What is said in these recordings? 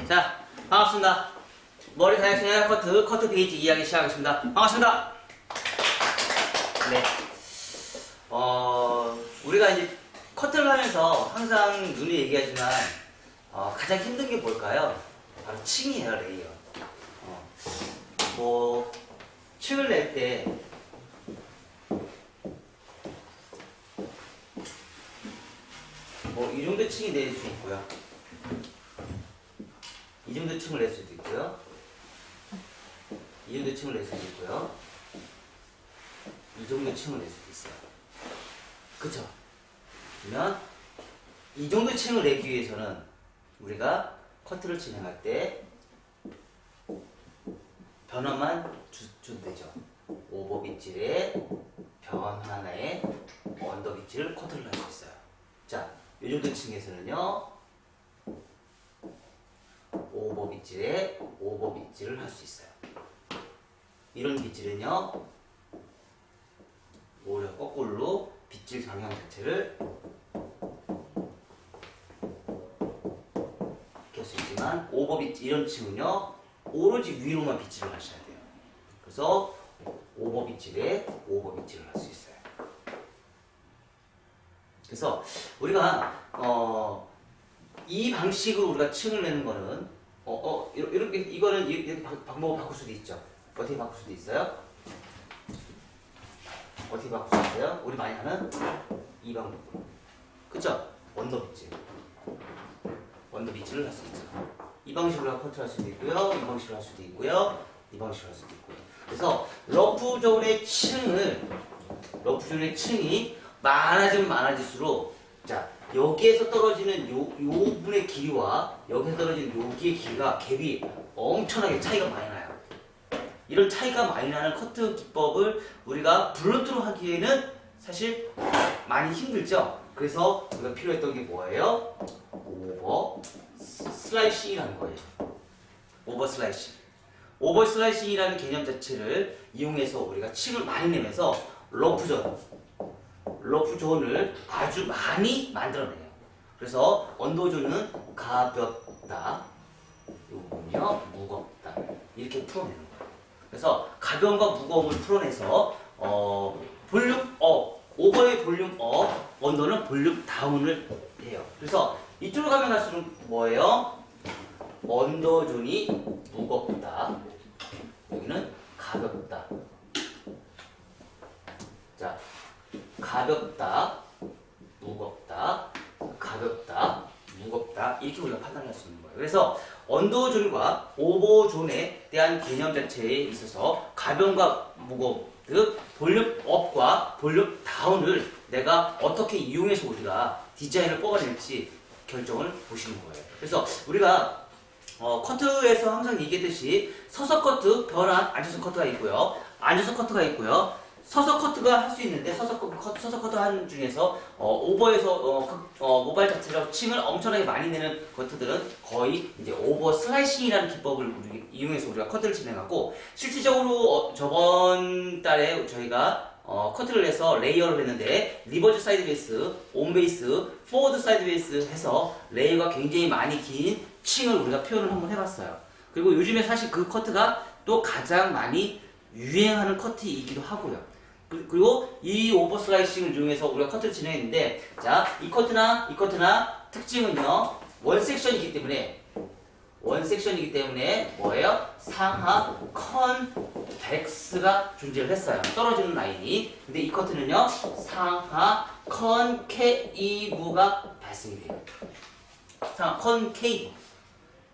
자, 반갑습니다. 머리 다양한 커트 베이지 이야기 시작하겠습니다. 반갑습니다. 네. 우리가 이제 커트를 하면서 항상 눈이 얘기하지만, 가장 힘든 게 뭘까요? 바로 층이에요, 레이어. 층을 낼 때, 이 정도 층이 낼 수 있고요. 이 정도 층을 낼 수도 있고요. 이 정도 층을 낼 수도 있고요. 이 정도 층을 낼 수도 있어요. 그쵸? 그러면 이 정도 층을 내기 위해서는 우리가 커트를 진행할 때 변화만 줘도 되죠. 오버 빗질에 변 하나에 언더 빗질을 커트를 할 수 있어요. 자, 이 정도 층에서는요, 오버 빗질에 오버 빗질을 할 수 있어요. 이런 빗질은요, 오히려 거꾸로 빗질 방향 자체를 할 수 있지만, 오버 빗질 이런 층은요, 오로지 위로만 빗질을 하셔야 돼요. 그래서 오버 빗질에 오버 빗질을 할 수 있어요. 그래서 우리가 이 방식으로 우리가 층을 내는 거는 이렇게 이거는 이렇게 방법을 바꿀 수도 있죠. 어떻게 바꿀 수도 있어요? 어떻게 바꿀 수 있어요? 우리 많이 하는 이 방법으로. 그쵸? 언더 빗질. 언더 빗질을 할 수 있죠. 이 방식으로 커트를 할 수도 있고요. 이 방식으로 할 수도 있고요. 이 방식으로 할 수도 있고요. 그래서 러프 존의 층이 많아지면 많아질수록, 자, 여기에서 떨어지는 요 분의 길이와 여기서 떨어지는 여기의 길이가 갭이 엄청나게 차이가 많이 나요. 이런 차이가 많이 나는 커트 기법을 우리가 블런트로 하기에는 사실 많이 힘들죠. 그래서 우리가 필요했던 게 뭐예요? 오버 슬라이싱이라는 거예요. 오버 슬라이싱. 오버 슬라이싱이라는 개념 자체를 이용해서 우리가 층을 많이 내면서 러프 존을 아주 많이 만들어내요. 그래서 언더존은 가볍다, 요거는요 무겁다, 이렇게 풀어내는 거예요. 그래서 가벼움과 무거움을 풀어내서 볼륨 업, 오버의 볼륨 업, 언더는 볼륨 다운을 해요. 그래서 이쪽으로 가면 갈수록 뭐예요? 언더존이 무겁다, 여기는 가볍다. 자, 가볍다, 무겁다, 가볍다, 무겁다, 이렇게 우리가 판단할 수 있는 거예요. 그래서 언더존과 오버존에 대한 개념 자체에 있어서 가벼움과 무거움, 즉 볼륨 업과 볼륨 다운을 내가 어떻게 이용해서 우리가 디자인을 뽑아낼지 결정을 보시는 거예요. 그래서 우리가 커트에서 항상 얘기했듯이 서서 커트, 변환, 앉아서 커트가 있고요. 앉아서 커트가 있고요. 서서 커트가 할 수 있는데 서서 커트 하는 중에서 오버에서 모발 자체로 층을 엄청나게 많이 내는 커트들은 거의 이제 오버 슬라이싱이라는 기법을 이용해서 우리가 커트를 진행하고, 실질적으로 저번 달에 저희가 커트를 해서 레이어를 했는데 리버즈 사이드 베이스, 온 베이스, 포워드 사이드 베이스 해서 레이어가 굉장히 많이 긴 층을 우리가 표현을 한번 해봤어요. 그리고 요즘에 사실 그 커트가 또 가장 많이 유행하는 커트이기도 하고요. 그리고 이 오버 슬라이싱을 이용해서 우리가 커트를 진행했는데, 자, 이 커트나 특징은요, 원 섹션이기 때문에 뭐예요? 상하 컨벡스가 존재를 했어요. 떨어지는 라인이. 근데 이 커트는요, 상하 컨케이브가 발생이 돼요. 상하 컨케이브.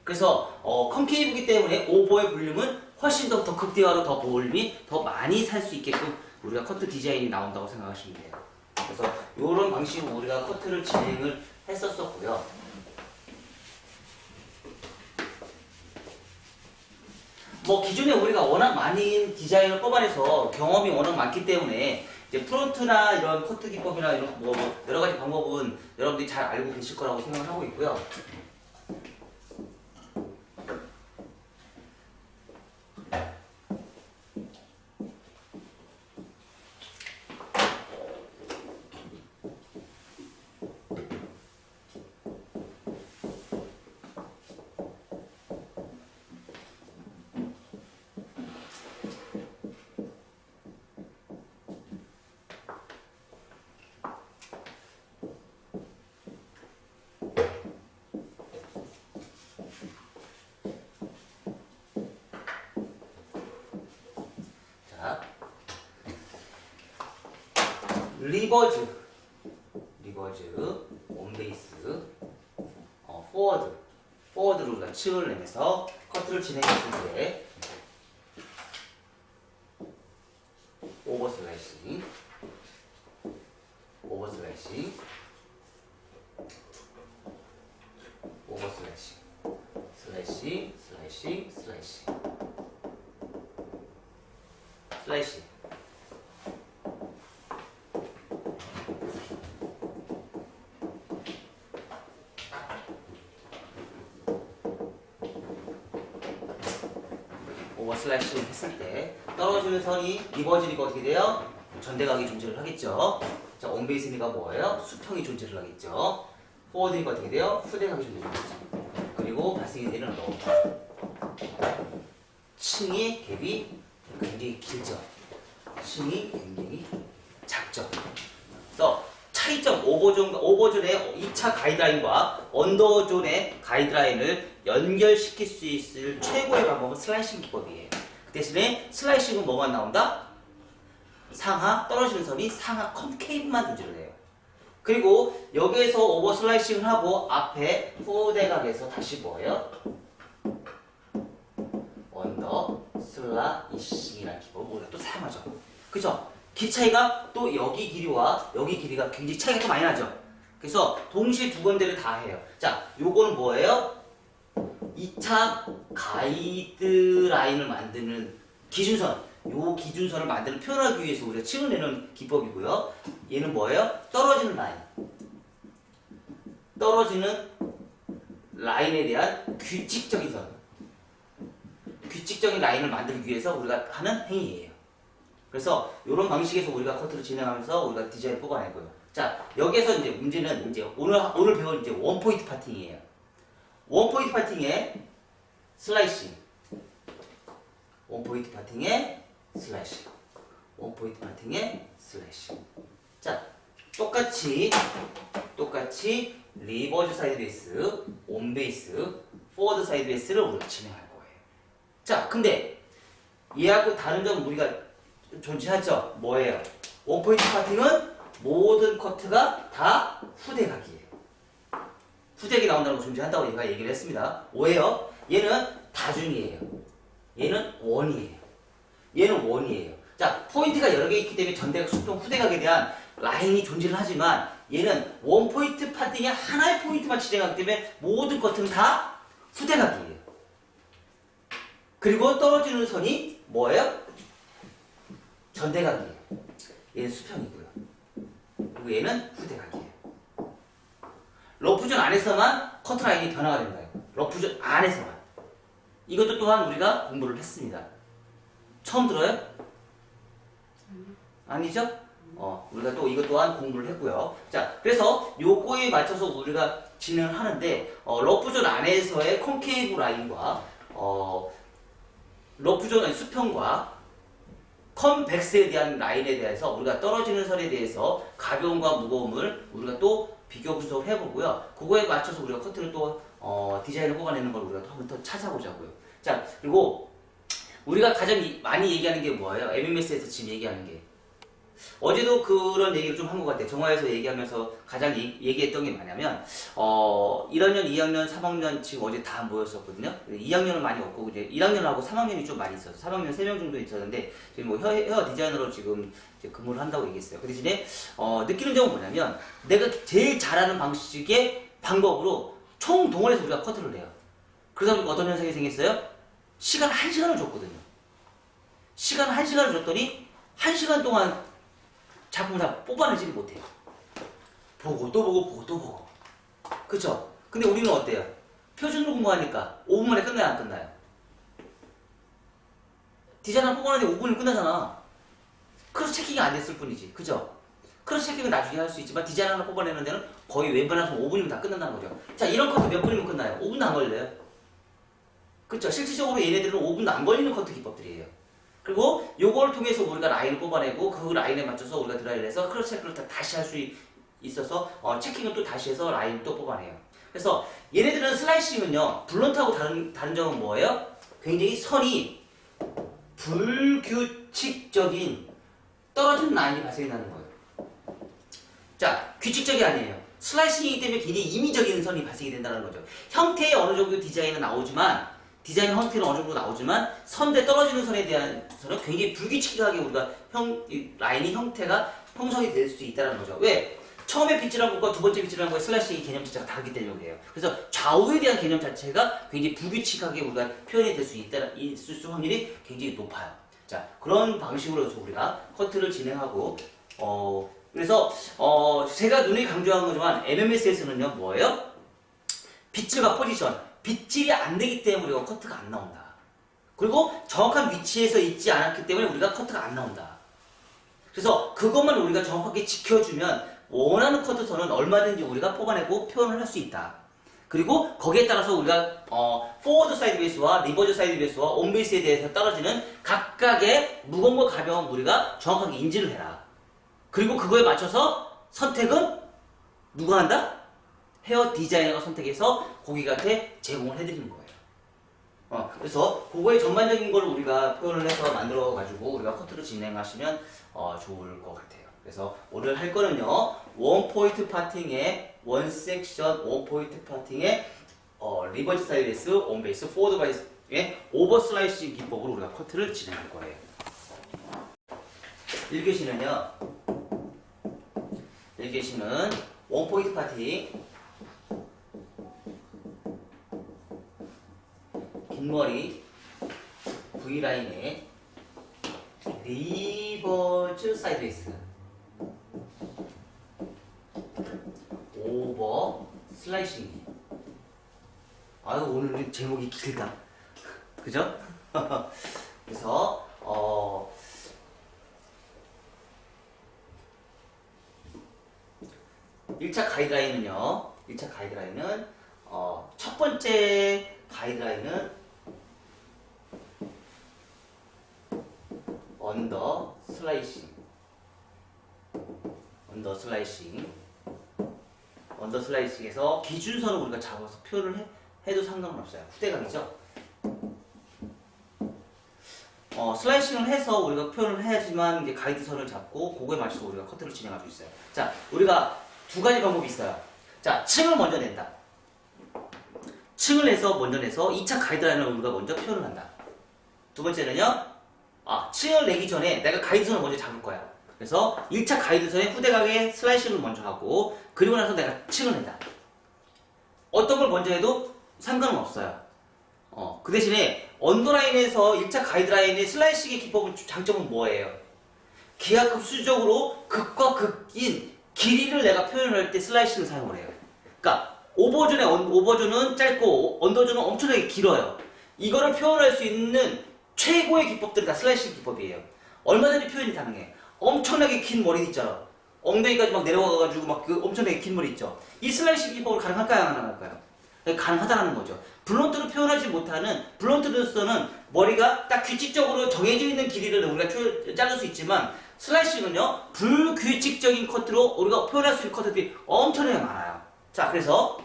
그래서 컨케이브이기 때문에 오버의 볼륨은 훨씬 더 극대화로 더 볼륨이 더 많이 살 수 있게끔 우리가 커트 디자인이 나온다고 생각하시면 돼요. 그래서 이런 방식으로 우리가 커트를 진행을 했었었고요. 기존에 우리가 워낙 많이 디자인을 뽑아내서 경험이 워낙 많기 때문에 이제 프론트나 이런 커트 기법이나 이런 여러 가지 방법은 여러분들이 잘 알고 계실 거라고 생각을 하고 있고요. 리버즈, 온베이스, 포워드로 우리가 층을 내면서 커트를 진행했을 때 오버슬래싱, 슬래시. 오버슬래싱 했을 때 떨어지는 선이 리버지니까 어떻게 돼요? 전대각이 존재를 하겠죠. 자, 온베이스니까 뭐예요? 수평이 존재를 하겠죠. 포워드니까 어떻게 돼요? 후대각이 존재를 하겠죠. 그리고 발생이 되는 러브. 층의 갭이 굉장히 길죠. 층이 굉장히 작죠. 그래서 차이점 오버존의 2차 가이드라인과 언더존의 가이드라인을 연결시킬 수 있을 최고의 방법은 슬라이싱 기법이에요. 그 대신에 슬라이싱은 뭐만 나온다? 상하 떨어지는 선이 상하 컨케이브만 존재를 해요. 그리고 여기에서 오버 슬라이싱을 하고 앞에 후대각에서 다시 뭐예요? 언더 슬라이싱이라는 기법을 우리가 또 사용하죠. 그죠? 길 차이가 또 여기 길이와 여기 길이가 굉장히 차이가 또 많이 나죠. 그래서 동시에 두 군데를 다 해요. 자, 요거는 뭐예요? 2차 가이드라인을 만드는 기준선. 요 기준선을 만드는 표현하기 위해서 우리가 층을 내는 기법이고요. 얘는 뭐예요? 떨어지는 라인. 떨어지는 라인에 대한 규칙적인 선. 규칙적인 라인을 만들기 위해서 우리가 하는 행위예요. 그래서 이런 방식에서 우리가 커트를 진행하면서 우리가 디자인을 뽑아내고요. 자, 여기에서 이제 문제는 이제 오늘 배울 이제 원포인트 파팅이에요. 원포인트 파팅의 슬라이싱. 원포인트 파팅의 슬래시. 자, 똑같이 리버즈 사이드 베이스, 온 베이스, 포워드 사이드 베이스를 우리가 진행할 거예요. 자, 근데 얘하고 다른 점은 우리가 존재하죠. 뭐예요? 원포인트 파팅은 모든 커트가 다 후대각이에요. 후대각이 나온다는 거 존재한다고 얘가 얘기를 했습니다. 오해요. 얘는 다중이에요. 얘는 원이에요. 자, 포인트가 여러 개 있기 때문에 전대각, 수평, 후대각에 대한 라인이 존재를 하지만 얘는 원포인트 파팅의 하나의 포인트만 진행하기 때문에 모든 커트는 다 후대각이에요. 그리고 떨어지는 선이 뭐예요? 전대각이에요. 얘는 수평이고요. 그리고 얘는 후대각이에요. 러프존 안에서만 커트라인이 변화가 된다요. 러프존 안에서만. 이것도 또한 우리가 공부를 했습니다. 처음 들어요? 아니죠? 우리가 또 이것 또한 공부를 했고요. 자, 그래서 요거에 맞춰서 우리가 진행을 하는데, 러프존 안에서의 콘케이브 라인과, 러프존 수평과 컨벡스에 대한 라인에 대해서 우리가 떨어지는 선에 대해서 가벼움과 무거움을 우리가 또 비교 분석을 해보고요. 그거에 맞춰서 우리가 커트를 또 디자인을 뽑아내는 걸 우리가 또 한번 더 찾아보자고요. 자, 그리고 우리가 가장 많이 얘기하는 게 뭐예요? MMS에서 지금 얘기하는 게. 어제도 그런 얘기를 좀 한 것 같아요. 정화에서 얘기하면서 가장 얘기했던 게 뭐냐면 1학년, 2학년, 3학년 지금 어제 다 모였었거든요. 2학년은 많이 없고 이제 1학년하고 3학년이 좀 많이 있어서 3학년 3명 정도 있었는데 지금 뭐 헤어 디자이너로 지금 이제 근무를 한다고 얘기했어요. 그 대신에 느끼는 점은 뭐냐면 내가 제일 잘하는 방식의 방법으로 총 동원해서 우리가 커트를 해요. 그러다 보니까 어떤 현상이 생겼어요? 시간 1시간을 줬거든요. 시간 1시간을 줬더니 1시간 동안 작품을 다 뽑아내지를 못해요. 보고 또 보고. 그쵸? 근데 우리는 어때요? 표준으로 공부하니까 5분 만에 끝나요, 안 끝나요? 디자인 하나 뽑아내는데 5분이면 끝나잖아. 크로스 체킹이 안 됐을 뿐이지. 그죠? 크로스 체킹은 나중에 할 수 있지만 디자인 하나 뽑아내는 데는 거의 웬만해서 5분이면 다 끝난다는 거죠. 자, 이런 커트 몇 분이면 끝나요? 5분도 안 걸려요. 그쵸? 실질적으로 얘네들은 5분도 안 걸리는 커트 기법들이에요. 그리고 요걸 통해서 우리가 라인을 뽑아내고 그 라인에 맞춰서 우리가 드라이를 해서 크로스 체크를 다시 할 수 있어서 체킹을 또 다시 해서 라인을 또 뽑아내요. 그래서 얘네들은 슬라이싱은요, 블런트하고 다른 점은 뭐예요? 굉장히 선이 불규칙적인 떨어지는 라인이 발생한다는 거예요. 자, 규칙적이 아니에요. 슬라이싱이기 때문에 굉장히 임의적인 선이 발생이 된다는 거죠. 형태의 어느 정도 디자인은 나오지만, 디자인 형태는 어느 정도 나오지만, 선대 떨어지는 선에 대해서는 굉장히 불규칙하게 우리가 이 라인이 형태가 형성이 될 수 있다는 거죠. 왜? 처음에 빗질한 것과 두 번째 빗질한 것의 슬라이싱 개념 자체가 다르기 때문에 그래요. 그래서 좌우에 대한 개념 자체가 굉장히 불규칙하게 우리가 표현이 될 수 있을 확률이 굉장히 높아요. 자, 그런 방식으로 해서 우리가 커트를 진행하고, 그래서 제가 눈에 강조한 거지만 MMS에서는요 뭐예요? 빗질과 포지션, 빗질이 안 되기 때문에 우리가 커트가 안 나온다. 그리고 정확한 위치에서 있지 않았기 때문에 우리가 커트가 안 나온다. 그래서 그것만 우리가 정확하게 지켜주면 원하는 커트선은 얼마든지 우리가 뽑아내고 표현을 할 수 있다. 그리고 거기에 따라서 우리가 포워드 사이드 베이스와 리버즈 사이드 베이스와 온 베이스에 대해서 떨어지는 각각의 무거움과 가벼움 우리가 정확하게 인지를 해라. 그리고 그거에 맞춰서 선택은 누가 한다? 헤어 디자이너가 선택해서 고객한테 제공을 해드리는 거예요. 그래서 그거의 전반적인 걸 우리가 표현을 해서 만들어가지고 우리가 커트를 진행하시면 좋을 것 같아요. 그래서 오늘 할 거는요, 원 포인트 파팅의 원 섹션, 원 포인트 파팅의 리버스 사이드 베이스, 온 베이스, 포워드 베이스의 오버 슬라이싱 기법으로 우리가 커트를 진행할 거예요. 1교시는요, 1교시는 원 포인트 파팅, 긴 머리, V라인의 리버즈 사이드 베이스, 오버 슬라이싱. 아유, 오늘 제목이 길다. 그죠? 그래서 1차 가이드라인은요. 1차 가이드라인은 첫 번째 가이드라인은 언더 슬라이싱. 언더 슬라이싱. 언더 슬라이싱에서 기준선을 우리가 잡아서 표현을 해도 상관은 없어요. 후대각이죠. 슬라이싱을 해서 우리가 표현을 해야지만 이제 가이드선을 잡고 그거에 맞춰서 우리가 커트를 진행할 수 있어요. 자, 우리가 두 가지 방법이 있어요. 자, 층을 먼저 낸다. 층을 먼저 내서 2차 가이드라인을 우리가 먼저 표현을 한다. 두 번째는요, 층을 내기 전에 내가 가이드선을 먼저 잡을 거야. 그래서 1차 가이드선에 후대각에 슬라이싱을 먼저 하고, 그리고 나서 내가 층을 낸다. 어떤 걸 먼저 해도 상관은 없어요. 그 대신에 언더라인에서 1차 가이드라인의 슬라이싱의 기법은 장점은 뭐예요? 기하급수적으로 극과 극인 길이를 내가 표현할 때 슬라이싱을 사용을 해요. 그러니까 오버존은 짧고 언더존은 엄청나게 길어요. 이거를 표현할 수 있는 최고의 기법들이 다 슬라이싱 기법이에요. 얼마든지 표현이 가능해. 엄청나게 긴 머리 있잖아. 엉덩이까지 막 내려가가지고 막 그 엄청나게 긴 머리 있죠. 이 슬라이싱 기법을 가능할까요? 안 가능할까요? 가능하다는 거죠. 블런트로 표현하지 못하는, 블런트로서는 머리가 딱 규칙적으로 정해져 있는 길이를 우리가 자를 수 있지만, 슬라이싱은요, 불규칙적인 커트로 우리가 표현할 수 있는 커트들이 엄청나게 많아요. 자, 그래서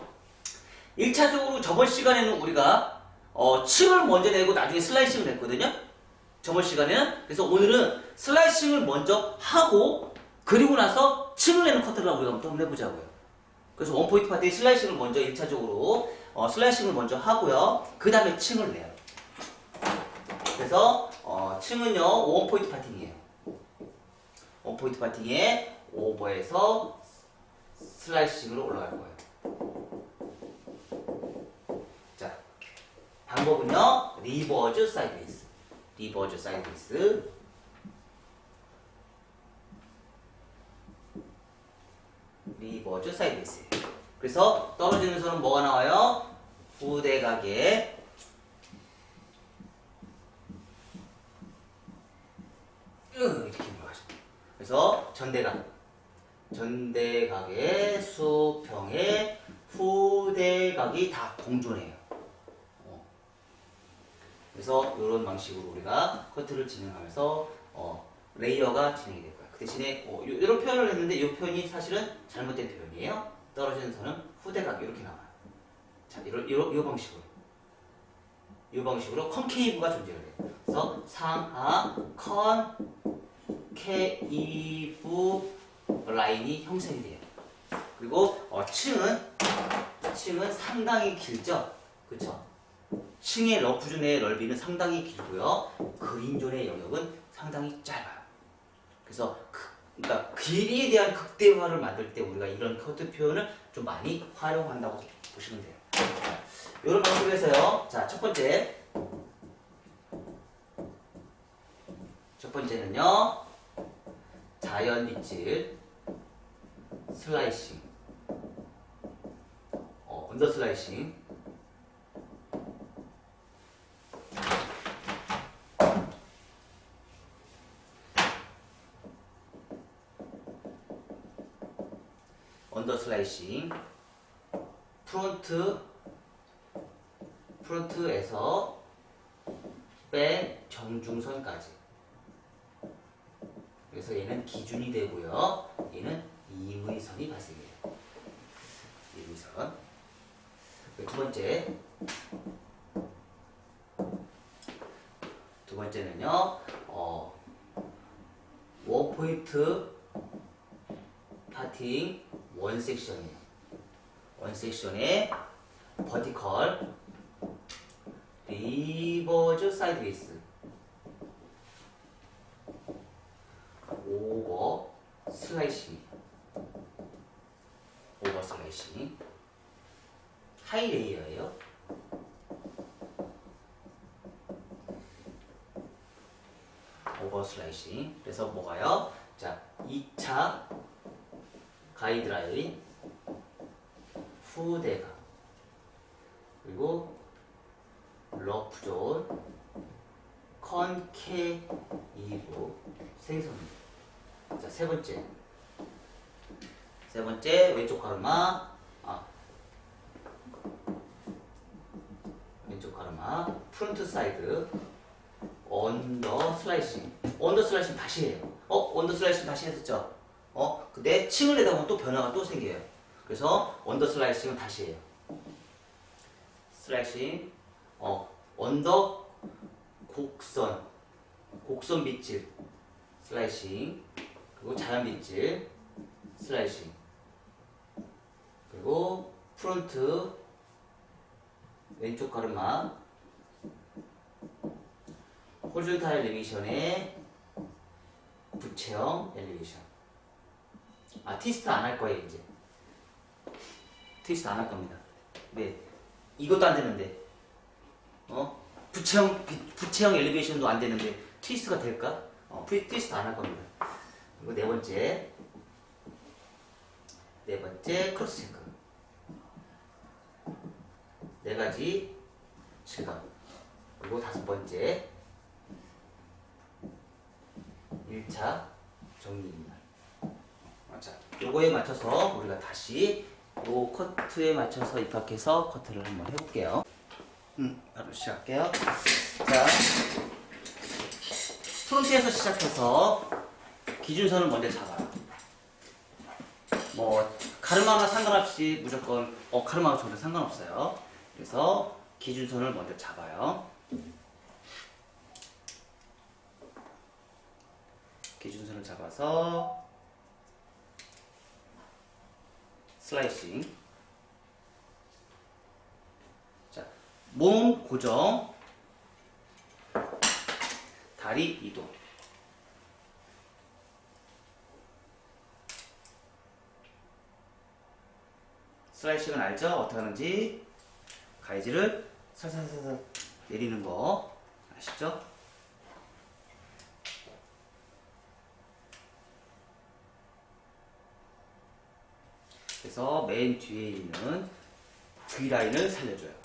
1차적으로 저번 시간에는 우리가 층을 먼저 내고 나중에 슬라이싱을 했거든요. 저번 시간에는. 그래서 오늘은 슬라이싱을 먼저 하고 그리고 나서 층을 내는 커트를 우리가 한번 해보자고요. 그래서 원포인트 파트의 슬라이싱을 먼저 1차적으로 슬라이싱을 먼저 하고요. 그 다음에 층을 내요. 그래서 층은요, 원포인트 파팅이에요. 원포인트 파팅에 오버에서 슬라이싱으로 올라갈 거예요. 자, 방법은요, 리버즈 사이드 베이스. 리버즈 사이드 베이스. 리버즈 사이드 베이스. 그래서 떨어지는 선은 뭐가 나와요? 후대각에 이렇게 올라가죠. 그래서 전대각의 수평에 후대각이 다 공존해요. 그래서 이런 방식으로 우리가 커트를 진행하면서 레이어가 진행이 될 거예요. 그 대신에 이런 표현을 했는데 이 표현이 사실은 잘못된 표현이에요. 떨어지는 선은 후대각 이렇게 나와요. 자, 이 방식으로. 이 방식으로 컨케이브가 존재를 해요. 그래서 상하 컨케이브 라인이 형성이 돼요. 그리고 층은 상당히 길죠. 그쵸? 층의 러프존의 넓이는 상당히 길고요. 그린존의 영역은 상당히 짧아요. 그래서 그러니까 길이에 대한 극대화를 만들 때 우리가 이런 커트 표현을 좀 많이 활용한다고 보시면 돼요. 이런 방식에서요. 자, 첫 번째는요. 자연 빗질 슬라이싱, 언더 슬라이싱. 언더 슬라이싱, 프론트에서 백 정중선까지. 그래서 얘는 기준이 되고요. 얘는 임의선이 발생해요. 임의선. 두 번째는요. 원포인트 파팅 원 섹션이에요. 원 섹션에 버티컬, 리버즈 사이드웨이스, 오버 슬라이싱, 하이 레이어예요. 오버 슬라이싱. 그래서 뭐가요? 자, 2차 가이드라인, 후대각, 그리고 러프존, 컨케이브, 생성입니다. 자, 세 번째 왼쪽 가르마, 프론트 사이드, 언더 슬라이싱. 언더 슬라이싱 다시 해요. 언더 슬라이싱 다시 했었죠? 근데 층을 내다 보면 또 변화가 또 생겨요. 그래서 언더 슬라이싱은 다시 해요. 슬라이싱, 언더 곡선 빗질 슬라이싱, 그리고 자연 빗질 슬라이싱, 그리고 프론트 왼쪽 가르마, 호리존탈 엘리베이션의 부채형 엘리베이션. 티스트 안 할 거예요, 이제. 티스트 안 할 겁니다. 네. 이것도 안 되는데. 부채형 엘리베이션도 안 되는데, 트위스트가 될까? 트위스트 안 할 겁니다. 그리고 네 번째, 크로스 체크. 4가지 실감. 그리고 5번째, 1차 정리입니다. 자, 요거에 맞춰서 우리가 다시 요 커트에 맞춰서 입학해서 커트를 한번 해볼게요. 바로 시작할게요. 자, 프론트에서 시작해서 기준선을 먼저 잡아요. 가르마나 상관없이 무조건 가르마가 전혀 상관없어요. 그래서 기준선을 먼저 잡아요. 기준선을 잡아서 슬라이싱. 자, 몸 고정, 다리 이동. 슬라이싱은 알죠? 어떻게 하는지. 가이즈를 살살살살 내리는 거 아시죠? 그래서 맨 뒤에 있는 V라인을 살려줘요.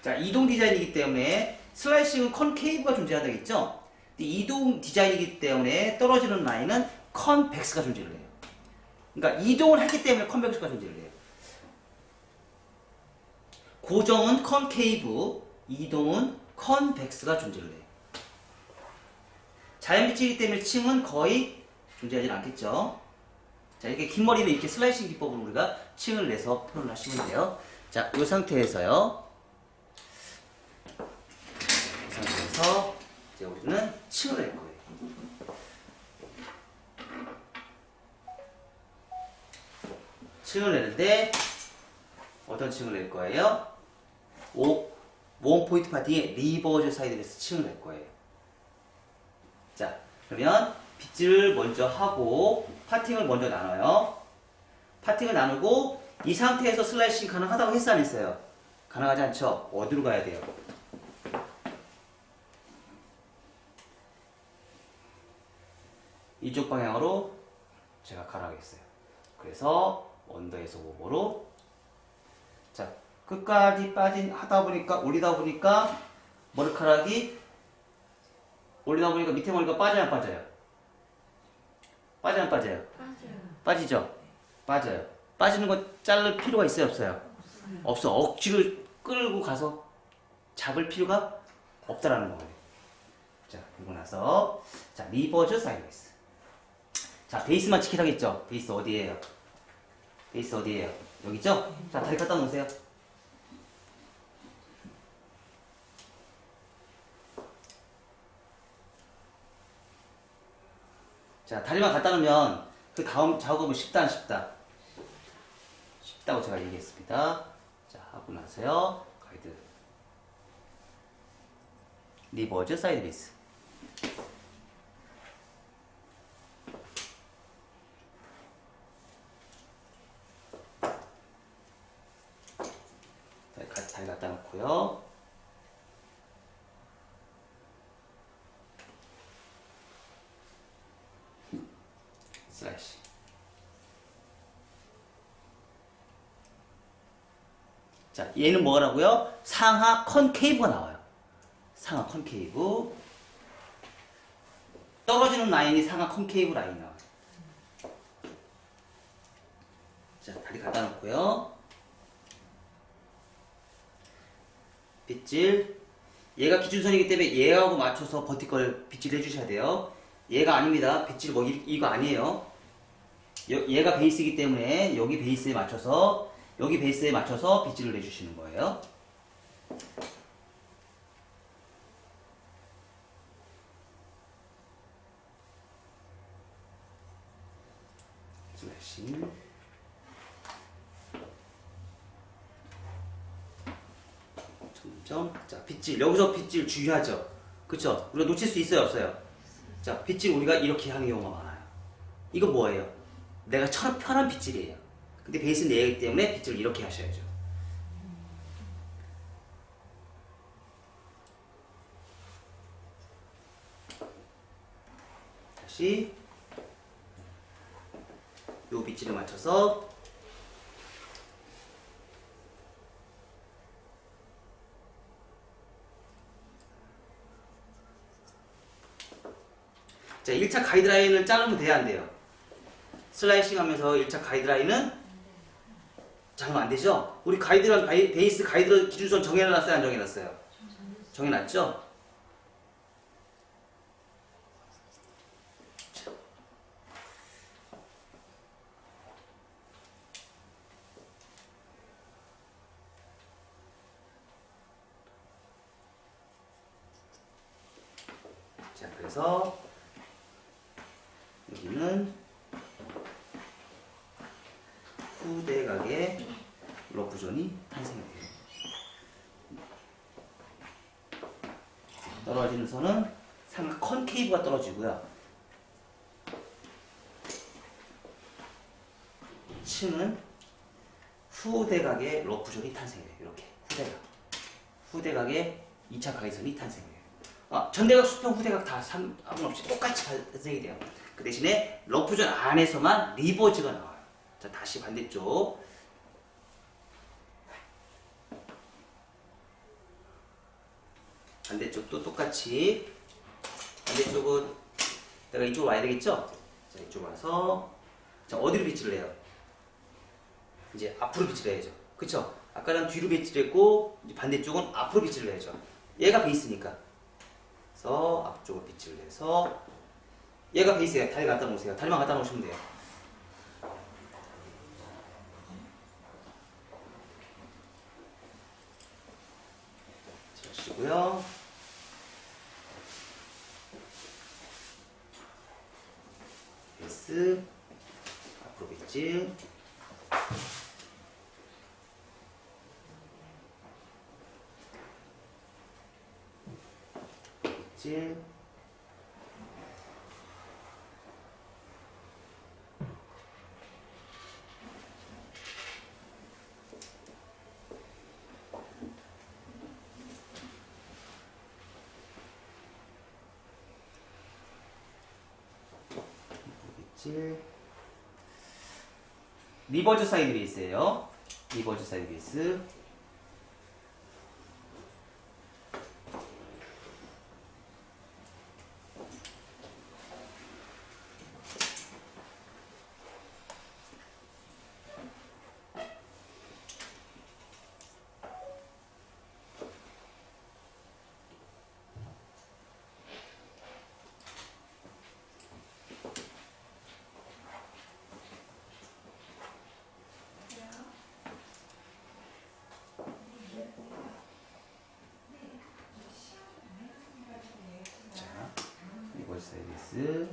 자, 이동 디자인이기 때문에 슬라이싱은 컨케이브가 존재한다 했죠? 근데 이동 디자인이기 때문에 떨어지는 라인은 컨벡스가 존재를 해요. 그러니까 이동을 했기 때문에 컨벡스가 존재를 해요. 고정은 컨케이브, 이동은 컨벡스가 존재를 해요. 자연빛이기 때문에 층은 거의 존재하지 않겠죠. 자, 이렇게 긴 머리는 이렇게 슬라이싱 기법으로 우리가 층을 내서 표현을 하시면 돼요. 자, 이 상태에서요. 이 상태에서 이제 우리는 층을 낼 거예요. 층을 내는데 어떤 층을 낼 거예요? 원 포인트 파팅의 리버즈 사이드 베이스 층을 낼 거예요. 자, 그러면 빗질을 먼저 하고 파팅을 먼저 나눠요. 파팅을 나누고 이 상태에서 슬라이싱 가능하다고 했어 안 했어요? 가능하지 않죠? 어디로 가야 돼요? 이쪽 방향으로 제가 가라겠어요. 그래서 언더에서 오버로 자 끝까지 하다 보니까 올리다 보니까 머리카락이 올리다 보니까 밑에 머리가 빠져요 안 빠져요? 빠져요 안 빠져요? 빠지죠? 빠져요. 빠지는 거 자를 필요가 있어요 없어요? 없어. 억지로 끌고 가서 잡을 필요가 없다라는 거예요. 자 그리고 나서 자 리버즈 사이드 베이스. 자 베이스만 지키라겠죠? 베이스 어디에요? 베이스 어디에요? 여기죠? 자 다리 갖다 놓으세요. 자 다리만 갖다 놓으면 그 다음 작업은 쉽다 안 쉽다? 쉽다고 제가 얘기했습니다. 자 하고 나서요 가이드 리버즈 사이드 베이스. 다리 갖다 놓고요. 슬라이시. 자, 얘는 뭐라고요? 상하 컨케이브가 나와요. 상하 컨케이브. 떨어지는 라인이 상하 컨케이브 라인이 나와요. 자, 다리 갖다 놓고요. 빗질. 얘가 기준선이기 때문에 얘하고 맞춰서 버티컬 빗질 해주셔야 돼요. 얘가 아닙니다. 빗질 뭐 이거 아니에요. 얘가 베이스이기 때문에 여기 베이스에 맞춰서 빗질을 해주시는 거예요. 슬래싱. 점점. 자, 빗질. 여기서 빗질 주의하죠. 그쵸? 우리가 놓칠 수 있어요, 없어요? 자, 빗질 우리가 이렇게 하는 경우가 많아요. 이거 뭐예요? 내가 편한 빗질이에요. 근데 베이스는 얘이기 때문에 빗질을 이렇게 하셔야죠. 다시 요 빗질에 맞춰서 자, 1차 가이드라인을 자르면 돼야 안 돼요? 슬라이싱 하면서 1차 가이드라인은 자르면 안 되죠? 우리 가이드라인, 베이스 가이드 기준선 정해놨어요? 안 정해놨어요? 정해놨죠? 자, 그래서 여기는 후대각의 러프존이 탄생이 돼요. 떨어지는 선은 상하 컨케이브가 떨어지고요. 층은 후대각의 러프존이 탄생이 돼요. 이렇게 후대각의 2차 가이선이 탄생해요. 전대각, 수평, 후대각 다 상관없이 똑같이 발생이 돼요. 그 대신에 러프존 안에서만 리버즈가 나와요. 자, 다시 반대쪽. 반대쪽도 똑같이. 반대쪽은 내가 이쪽으로 와야 되겠죠? 자, 이쪽으로 와서 자, 어디로 빗질을 해요? 이제 앞으로 빗질을 해야죠. 그쵸? 아까는 뒤로 빗질을 했고 이제 반대쪽은 앞으로 빗질을 해야죠. 얘가 베이스니까. 그래서 앞쪽으로 빗질을 해서 얘가 베이스예요. 다리 갖다 놓으세요. 다리만 갖다 놓으시면 돼요. 자, 하시고요. 베이스 앞으로 빗질. 빗질. 리버즈 사이드 베이스예요. 리버즈 사이드 베이스. 리버즈 사이드 베이스.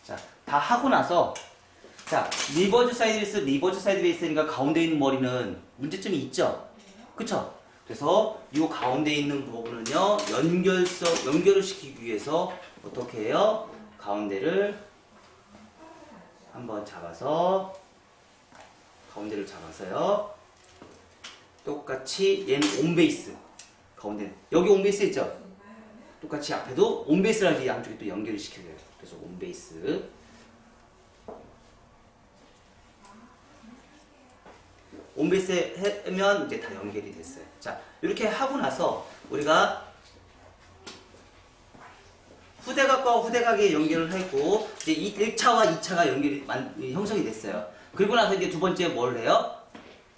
자, 다 하고 나서 자, 리버즈 사이드 베이스니까 가운데 있는 머리는 문제점이 있죠? 그쵸? 그래서 이 가운데 있는 부분은요, 연결을 시키기 위해서 어떻게 해요? 가운데를 한번 잡아서, 가운데를 잡아서요. 똑같이 얘는 온베이스. 가운데 여기 온베이스 있죠? 똑같이 앞에도 온베이스라는 양쪽에 또 연결을 시켜야 돼요. 그래서 온베이스. 온베이스 하면 이제 다 연결이 됐어요. 자, 이렇게 하고 나서 우리가 후대각과 후대각의 연결을 했고 이제 1차와 2차가 형성이 됐어요. 그리고 나서 이제 두 번째 뭘 해요?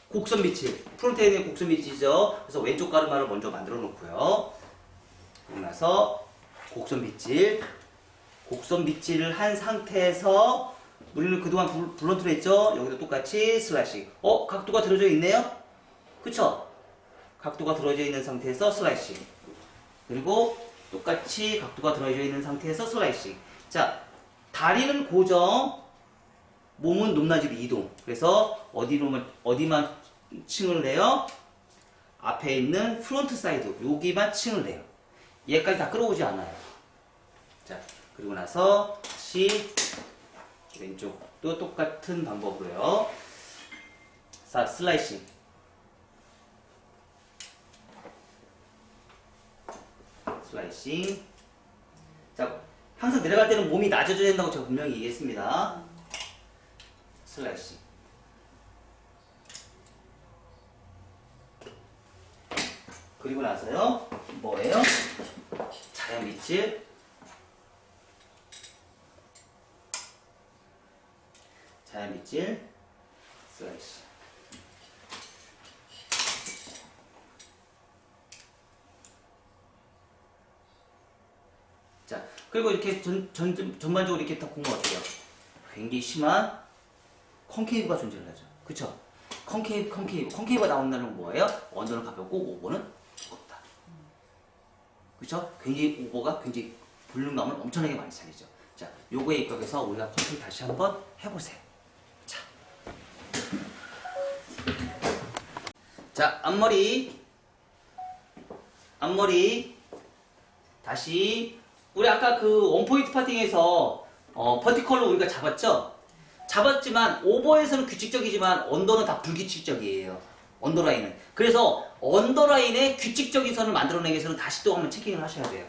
곡선 비칠. 프론트엔드의 곡선 비치죠. 그래서 왼쪽 가르마를 먼저 만들어 놓고요. 그리고 나서 곡선 빗질을 한 상태에서 우리는 그동안 블런트로 했죠? 여기도 똑같이 슬라이싱. 각도가 들어져 있네요? 그쵸? 각도가 들어져 있는 상태에서 슬라이싱. 그리고 똑같이 각도가 들어져 있는 상태에서 슬라이싱. 자, 다리는 고정, 몸은 높낮이로 이동. 그래서 어디만 층을 내요? 앞에 있는 프론트 사이드, 여기만 층을 내요. 얘까지 다 끌어오지 않아요. 자, 그리고 나서 다시 왼쪽도 똑같은 방법으로요. 자, 슬라이싱. 자, 항상 내려갈 때는 몸이 낮아져야 된다고 제가 분명히 얘기했습니다. 슬라이싱. 그리고 나서요, 뭐예요? 자연 빗질. 슬라이싱. 자, 그리고 이렇게 전반적으로 이렇게 다 보면 어때요? 굉장히 심한 콘케이브가 존재를 하죠. 그쵸? 콘케이브가 나온다는 건 뭐예요? 언더는 가볍고 오버는 무겁다. 그쵸? 굉장히 오버가 굉장히 볼륨감을 엄청나게 많이 살리죠. 자, 요거에 입각해서 우리가 컨트롤 다시 한번 해보세요. 자, 앞머리 다시 우리 아까 그 원포인트 파팅에서 버티컬로 우리가 잡았지만 오버에서는 규칙적이지만 언더는 다 불규칙적이에요. 언더라인은. 그래서 언더라인의 규칙적인 선을 만들어내기 위해서는 다시 또 한번 체킹을 하셔야 돼요.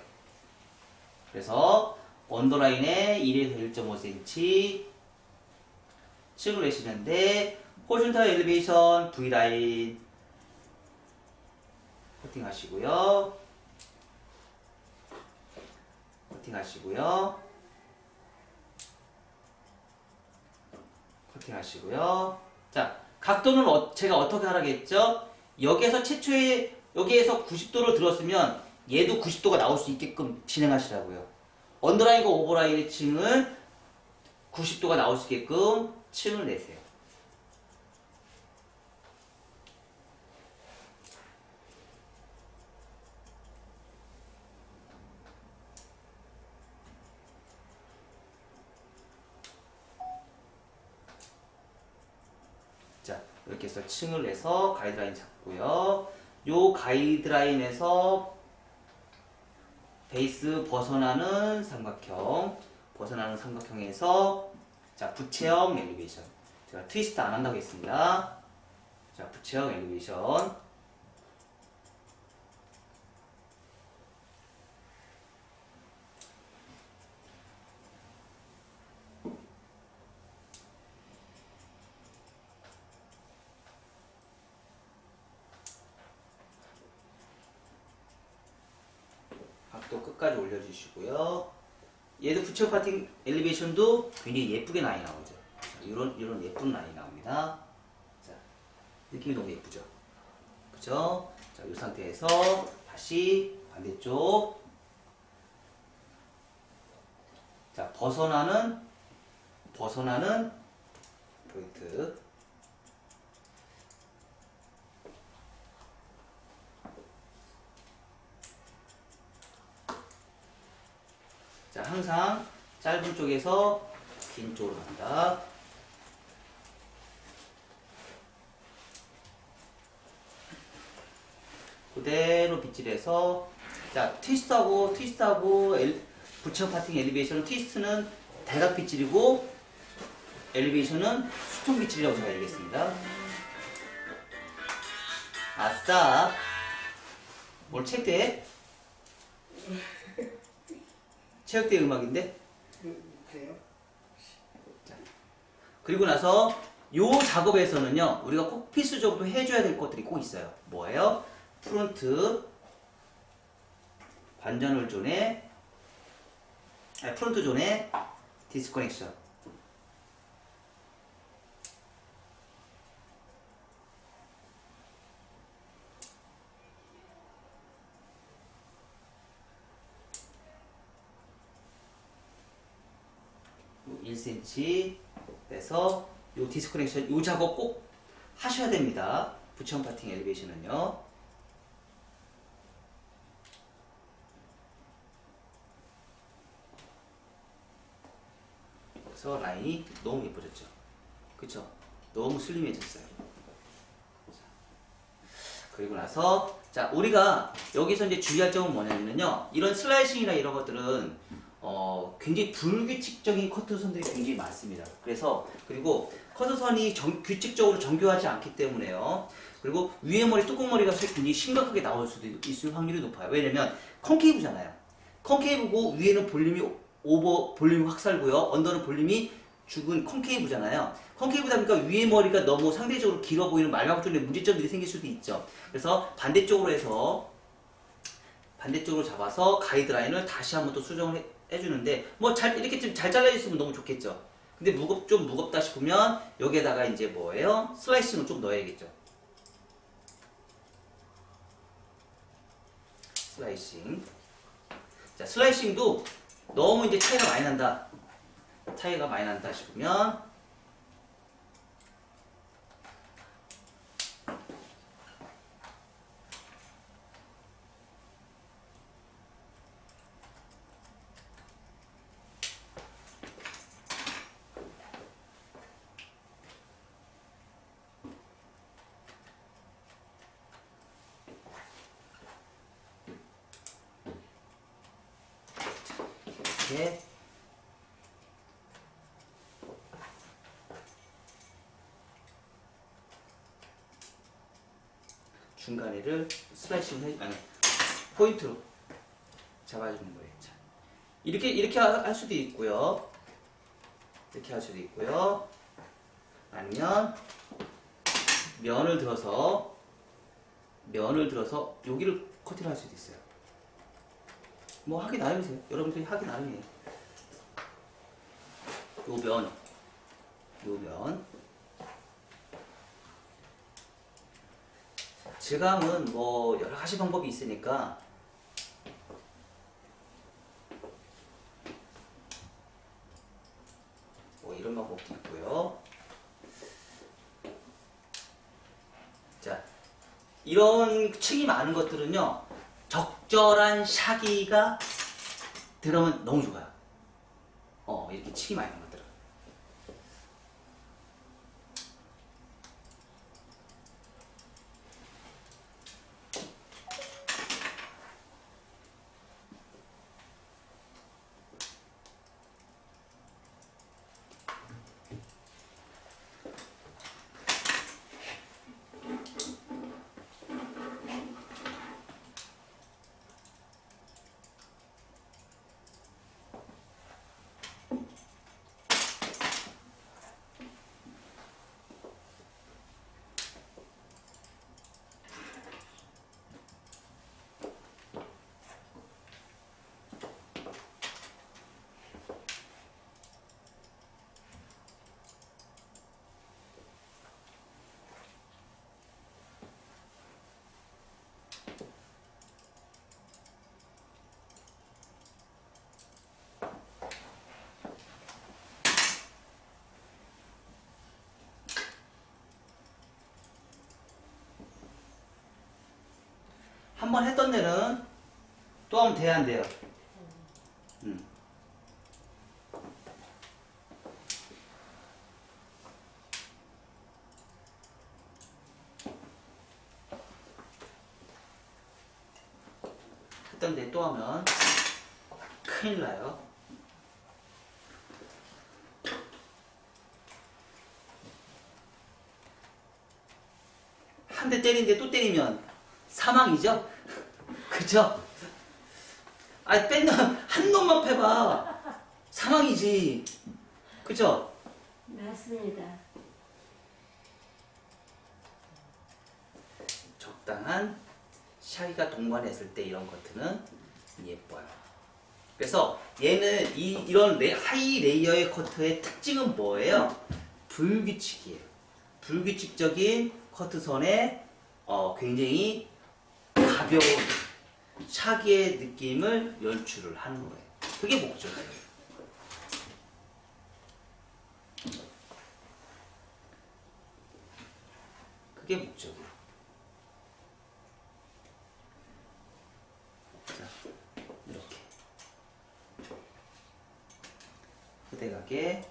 그래서 언더라인에 1에서 1.5cm 층을 내시는데 호리존탈 엘리베이션 V라인 커팅하시고요. 커팅하시고요. 자, 각도는 제가 어떻게 하라고 했죠? 여기에서 최초에 여기에서 90도로 들었으면 얘도 90도가 나올 수 있게끔 진행하시라고요. 언더라인과 오버라인의 층은 90도가 나올 수 있게끔 층을 내세요. 자, 이렇게 해서 층을 내서 가이드라인 잡고요. 요 가이드라인에서 베이스 벗어나는 삼각형에서 자, 부채형 엘리베이션. 제가 트위스트 안 한다고 했습니다. 자, 부채형 엘리베이션. 각도 끝까지 올려주시고요. 얘도 부채형 파팅 엘리베이션도 굉장히 예쁘게 라인 나오죠. 이런 예쁜 라인 나옵니다. 자, 느낌이 너무 예쁘죠? 그죠? 자, 이 상태에서 다시 반대쪽. 자, 벗어나는 포인트. 자, 항상 짧은 쪽에서 긴 쪽으로 간다. 그대로 빗질해서 자, 트위스트하고 부채형 파팅 엘리베이션은 트위스트는 대각 빗질이고 엘리베이션은 수평 빗질이라고 제가 얘기했습니다. 아싸. 뭘 체육대회? 체육대회 음악인데? 그래요? 자, 그리고 나서 요 작업에서는요, 우리가 꼭 필수적으로 해줘야 될 것들이 꼭 있어요. 뭐예요? 프론트 관전월 존에 프론트 존에 디스커넥션. 요 1cm 빼서 요 디스커넥션 요 작업 꼭 하셔야 됩니다. 부채형 파팅 엘리베이션은요. 그래서 라인이 너무 예뻐졌죠. 그쵸? 너무 슬림해졌어요. 그리고 나서 자, 우리가 여기서 이제 주의할 점은 뭐냐면요, 이런 슬라이싱이나 이런 것들은 굉장히 불규칙적인 커트선들이 굉장히 많습니다. 그리고 커트선이 규칙적으로 정교하지 않기 때문에요. 그리고 위에 머리, 뚜껑머리가 굉장히 심각하게 나올 수도 있을 확률이 높아요. 왜냐면 컨케이브잖아요. 컨케이브고 위에는 볼륨이 확 살고요. 언더는 볼륨이 죽은 컨케이브잖아요. 컨케이브다 보니까 위에 머리가 너무 상대적으로 길어 보이는 말막 쪽에 문제점들이 생길 수도 있죠. 그래서 반대쪽으로 잡아서 가이드라인을 다시 한번 또 수정을 해주는데, 뭐 이렇게 좀 잘 잘라있으면 너무 좋겠죠. 근데 좀 무겁다 싶으면 여기에다가 이제 뭐예요? 슬라이싱을 좀 넣어야겠죠. 슬라이싱. 자, 슬라이싱도 너무 이제 차이가 많이 난다 싶으면 이렇게 중간에를 포인트로 잡아주는 거예요. 자, 이렇게 할 수도 있고요. 이렇게 할 수도 있고요. 아니면 면을 들어서 여기를 커팅을 할 수도 있어요. 뭐 하기 나름이세요. 여러분들이 하기 나름이에요. 요 면. 질감은 뭐 여러 가지 방법이 있으니까 뭐 이런 방법도 있고요. 자, 이런 층이 많은 것들은요, 적절한 샤기가 들어가면 너무 좋아요. 이렇게 층이 많이 있는 것들은. 한 번 했던 데는 또 하면 돼야 안 돼요? 했던 데 또 하면 큰일 나요. 한 대 때리는데 또 때리면 사망이죠? 그쵸? 아니, 한 놈만 패봐. 사망이지. 그쵸? 맞습니다. 적당한 샤기가 동반했을 때 이런 커트는 예뻐요. 그래서 얘는 이런 하이 레이어의 커트의 특징은 뭐예요? 불규칙이에요. 불규칙적인 커트선에 굉장히 가벼운 샤기의 느낌을 연출을 하는 거예요. 그게 목적이에요. 그게 목적이에요. 자, 이렇게 후대각에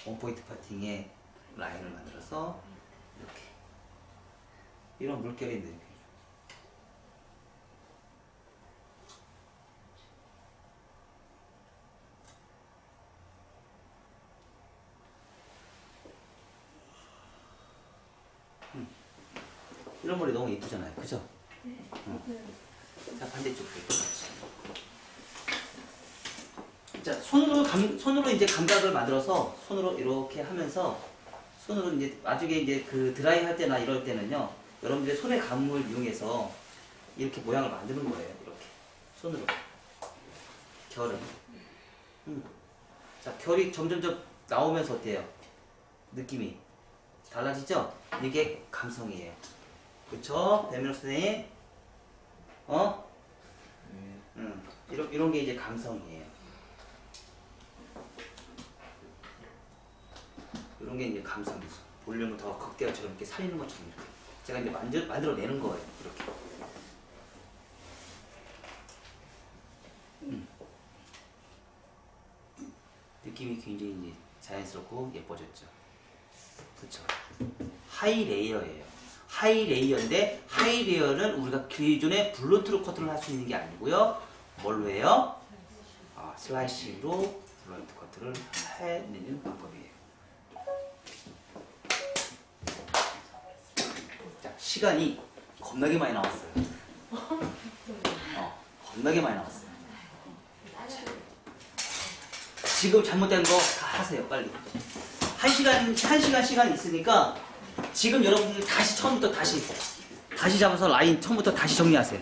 원포인트 파팅의 라인을 만들어서 이렇게 이런 물결인데 이렇게 이런 머리 너무 예쁘잖아요, 그죠? 자, 반대쪽도 똑같이. 자, 손으로 이제 감각을 만들어서 손으로 이렇게 하면서 손으로 이제 나중에 이제 그 드라이 할 때나 이럴 때는요, 여러분들의 손의 감을 이용해서 이렇게 모양을 만드는 거예요. 이렇게 손으로 결은. 자, 결이 점점점 나오면서 어때요? 느낌이 달라지죠? 이게 감성이에요. 그쵸? 배민호 선생님? 이런 게 이제 감성이에요. 이런 게 이제 감성이죠. 볼륨을 더 극대화처럼 이렇게 살리는 것처럼 이렇게. 제가 이제 만들어내는 거예요. 이렇게. 느낌이 굉장히 이제 자연스럽고 예뻐졌죠. 그쵸? 하이 레이어예요. 하이 레이어인데, 하이 레이어는 우리가 기존에 블론트로 커트를 할 수 있는 게 아니고요. 뭘로 해요? 슬라이싱으로 블론트 커트를 해내는 방법이에요. 자, 시간이 겁나게 많이 나왔어요. 겁나게 많이 나왔어요. 지금 잘못된 거 다 하세요, 빨리. 한 시간 시간이 있으니까 지금 여러분들 다시 처음부터 다시 잡아서 라인 처음부터 다시 정리하세요.